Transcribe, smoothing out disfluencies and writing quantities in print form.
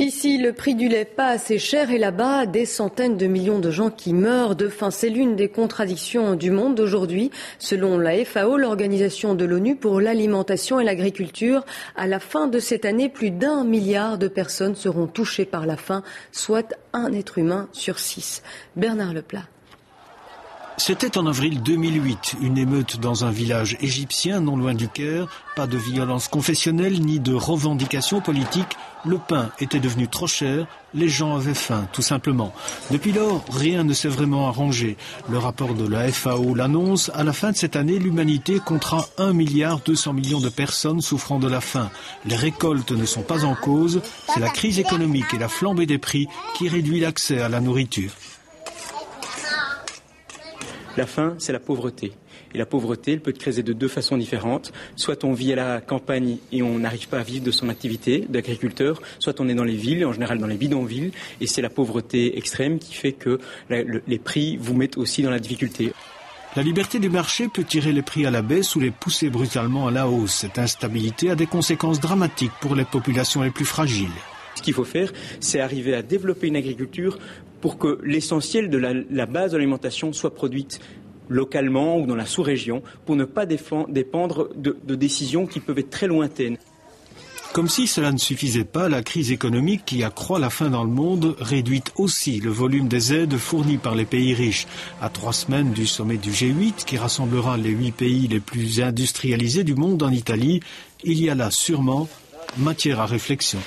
Ici, le prix du lait pas assez cher et là-bas, des centaines de millions de gens qui meurent de faim. C'est l'une des contradictions du monde d'aujourd'hui. Selon la FAO, l'Organisation de l'ONU pour l'alimentation et l'agriculture, à la fin de cette année, plus d'1 milliard de personnes seront touchées par la faim, soit un être humain sur 6. Bernard Leplat. C'était en avril 2008, une émeute dans un village égyptien non loin du Caire. Pas de violence confessionnelle ni de revendications politiques. Le pain était devenu trop cher, les gens avaient faim, tout simplement. Depuis lors, rien ne s'est vraiment arrangé. Le rapport de la FAO l'annonce, à la fin de cette année, l'humanité comptera 1,2 milliard de personnes souffrant de la faim. Les récoltes ne sont pas en cause, c'est la crise économique et la flambée des prix qui réduit l'accès à la nourriture. La faim, c'est la pauvreté. Et la pauvreté, elle peut être créée de deux façons différentes. Soit on vit à la campagne et on n'arrive pas à vivre de son activité d'agriculteur, soit on est dans les villes, en général dans les bidonvilles, et c'est la pauvreté extrême qui fait que les prix vous mettent aussi dans la difficulté. La liberté du marché peut tirer les prix à la baisse ou les pousser brutalement à la hausse. Cette instabilité a des conséquences dramatiques pour les populations les plus fragiles. Ce qu'il faut faire, c'est arriver à développer une agriculture pour que l'essentiel de la base de l'alimentation soit produite localement ou dans la sous-région, pour ne pas dépendre de décisions qui peuvent être très lointaines. Comme si cela ne suffisait pas, la crise économique qui accroît la faim dans le monde réduit aussi le volume des aides fournies par les pays riches. À 3 semaines du sommet du G8, qui rassemblera les 8 pays les plus industrialisés du monde en Italie, il y a là sûrement matière à réflexion.